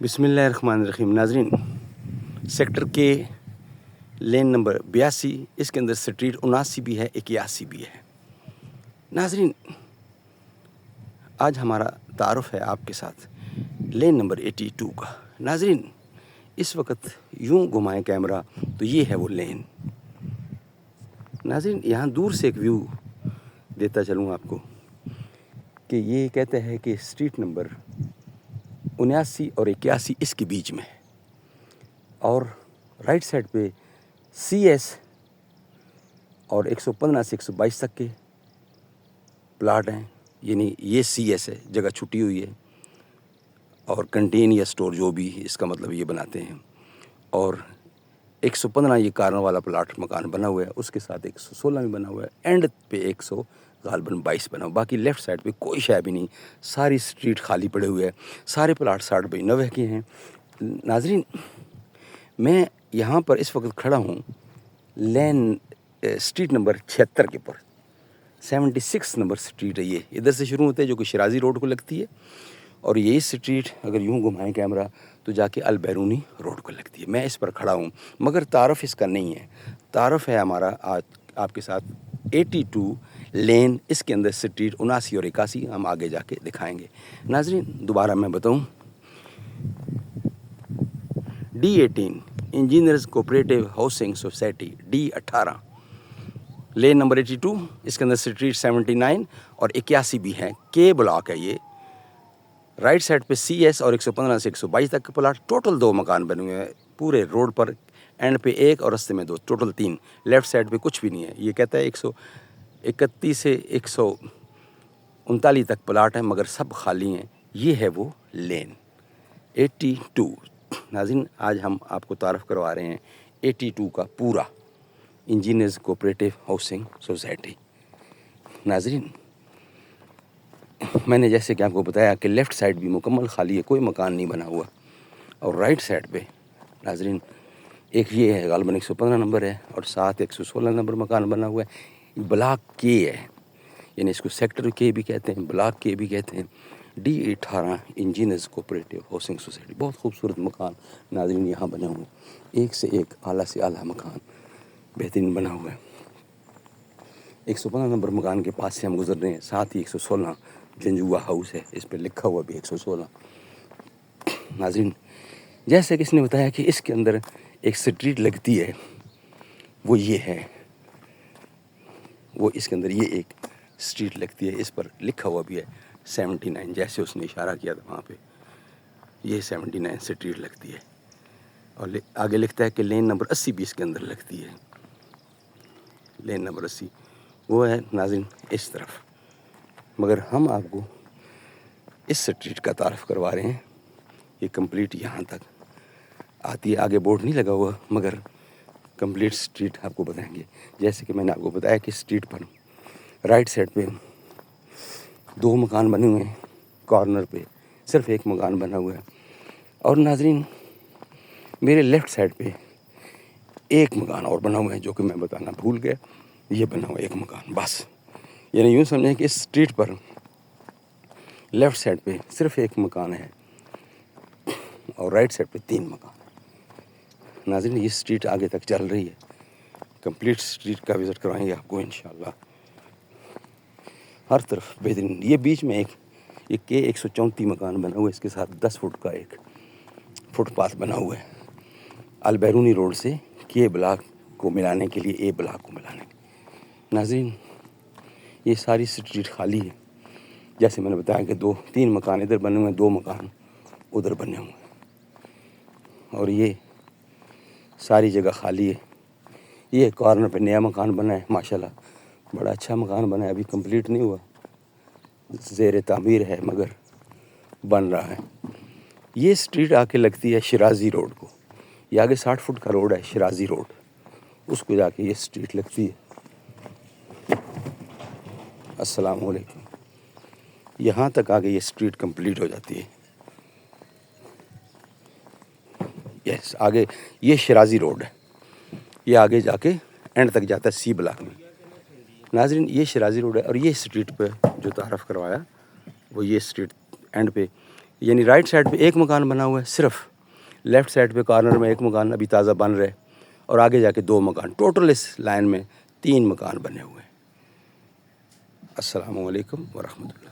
بسم اللہ الرحمن الرحیم. ناظرین، سیکٹر کے لین نمبر 82، اس کے اندر سٹریٹ 79 بھی ہے، 81 بھی ہے. ناظرین، آج ہمارا تعارف ہے آپ کے ساتھ لین نمبر 82 کا. ناظرین، اس وقت یوں گھمائیں کیمرہ تو یہ ہے وہ لین. ناظرین، یہاں دور سے ایک ویو دیتا چلوں آپ کو کہ یہ کہتے ہیں کہ اسٹریٹ نمبر 79 اور 81 اس کے بیچ میں ہے، اور رائٹ سائڈ پہ سی ایس اور 115 سے 122 تک کے پلاٹ ہیں. یعنی یہ سی ایس ہے، جگہ چھٹی ہوئی ہے، اور کنٹین یا سٹور جو بھی اس کا مطلب یہ بناتے ہیں. اور 115 یہ کارنر والا پلاٹ مکان بنا ہوا ہے، اس کے ساتھ 116 بھی بنا ہوا ہے، اینڈ پہ 100 غالباً 22 بنا ہوا. باقی لیفٹ سائڈ پہ کوئی شے بھی نہیں، ساری اسٹریٹ خالی پڑے ہوئے ہے. سارے پلاٹ 60 بائی 90 کے ہیں. ناظرین، میں یہاں پر اس وقت کھڑا ہوں لین اسٹریٹ نمبر 76 کے پر. 76 نمبر اسٹریٹ ہے. یہ ادھر سے شروع ہوتا ہے جو کہ شرازی روڈ کو لگتی ہے، اور یہ اسٹریٹ اگر یوں گھمائیں کیمرہ تو جا کے البیرونی روڈ کو لگتی ہے. میں اس پر کھڑا ہوں، مگر تعارف اس کا نہیں ہے. تعارف ہے ہمارا آج آپ کے ساتھ 82 لین، اس کے اندر اسٹریٹ 79 اور 81 ہم آگے جا کے دکھائیں گے. ناظرین، دوبارہ میں بتاؤں، D18 engineers cooperative housing society, D18 لین نمبر 82، اس کے اندر اسٹریٹ 79 اور 81 بھی ہیں. کے بلاک ہے یہ. رائٹ سائڈ پہ سی ایس اور 115 سے 122 تک کے پلاٹ. ٹوٹل 2 مکان بنے ہوئے ہیں پورے روڈ پر، اینڈ پہ 1 اور رستے میں 2، ٹوٹل 3. لیفٹ سائڈ پہ کچھ بھی نہیں ہے. یہ کہتا ہے 131 سے 139 تک پلاٹ ہیں، مگر سب خالی ہیں. یہ ہے وہ لین 82. ناظرین، آج ہم آپ کو تعارف کروا رہے ہیں 82 کا پورا انجینئرز کوپریٹیو ہاؤسنگ سوسائٹی. ناظرین، میں نے جیسے کہ آپ کو بتایا کہ لیفٹ سائڈ بھی مکمل خالی ہے، کوئی مکان نہیں بنا ہوا. اور رائٹ سائڈ پہ ناظرین ایک یہ ہے، غالباً 115 نمبر ہے، اور ساتھ 116 نمبر مکان بنا ہوا ہے. بلاک کے ہے، یعنی اس کو سیکٹر کے بھی کہتے ہیں، بلاک کے بھی کہتے ہیں. D18 engineers cooperative housing society. بہت خوبصورت مکان ناظرین یہاں بنے ہوئے ہیں، ایک سے ایک اعلیٰ سے اعلیٰ مکان بہترین بنا ہوا ہے. 115 نمبر مکان کے پاس سے ہم گزر رہے ہیں، ساتھ ہی 116 جنجوا ہاؤس ہے، اس پہ لکھا ہوا بھی 116. ناظرین، جیسے کہ اس نے بتایا کہ اس کے اندر ایک سٹریٹ لگتی ہے، وہ یہ ہے، وہ اس کے اندر یہ ایک سٹریٹ لگتی ہے. اس پر لکھا ہوا بھی ہے 79، جیسے اس نے اشارہ کیا تھا وہاں پہ، یہ 79 سٹریٹ لگتی ہے. اور آگے لکھتا ہے کہ لین نمبر 80 بھی اس کے اندر لگتی ہے. لین نمبر 80 وہ ہے ناظرین اس طرف. مگر ہم آپ کو اس سٹریٹ کا تعارف کروا رہے ہیں. یہ کمپلیٹ یہاں تک آتی ہے، آگے بورڈ نہیں لگا ہوا، مگر کمپلیٹ سٹریٹ آپ کو بتائیں گے. جیسے کہ میں نے آپ کو بتایا کہ سٹریٹ پر رائٹ سائڈ پہ 2 مکان بنے ہوئے ہیں، کارنر پہ صرف 1 مکان بنا ہوا ہے. اور ناظرین، میرے لیفٹ سائڈ پہ 1 مکان اور بنا ہوا ہے، جو کہ میں بتانا بھول گیا. یہ بنا ہوا 1 مکان بس. یعنی یوں سمجھیں کہ اس سٹریٹ پر لیفٹ سائڈ پہ صرف 1 مکان ہے، اور رائٹ سائڈ پہ 3 مکان. ناظرین، یہ سٹریٹ آگے تک چل رہی ہے، کمپلیٹ سٹریٹ کا وزٹ کروائیں گے آپ کو انشاءاللہ. ہر طرف بہترین. یہ بیچ میں ایک 134 مکان بنا ہوا ہے، اس کے ساتھ 10 فٹ کا ایک فٹ پاتھ بنا ہوا ہے، البیرونی روڈ سے کے بلاک کو ملانے کے لیے، اے بلاک کو ملانے کے لیے. ناظرین، یہ ساری سٹریٹ خالی ہے. جیسے میں نے بتایا کہ 3 مکان ادھر بنے ہوئے ہیں، 2 مکان ادھر بنے ہوئے ہیں، اور یہ ساری جگہ خالی ہے. یہ کارنر پہ نیا مکان بنا ہے، ماشاءاللہ بڑا اچھا مکان بنا ہے. ابھی کمپلیٹ نہیں ہوا، زیر تعمیر ہے، مگر بن رہا ہے. یہ سٹریٹ آ کے لگتی ہے شرازی روڈ کو. یہ آگے 60 فٹ کا روڈ ہے، شرازی روڈ، اس کو جا کے یہ سٹریٹ لگتی ہے. السلام علیکم. یہاں تک آگے یہ سٹریٹ کمپلیٹ ہو جاتی ہے. یس، آگے یہ شرازی روڈ ہے، یہ آگے جا کے اینڈ تک جاتا ہے سی بلاک میں. ناظرین، یہ شرازی روڈ ہے، اور یہ سٹریٹ پہ جو تعارف کروایا وہ یہ سٹریٹ اینڈ پہ یعنی رائٹ سائڈ پہ ایک مکان بنا ہوا ہے صرف، لیفٹ سائڈ پہ کارنر میں ایک مکان ابھی تازہ بن رہے، اور آگے جا کے 2 مکان، ٹوٹل اس لائن میں 3 مکان بنے ہوئے ہیں۔ السلام علیکم ورحمۃ اللہ۔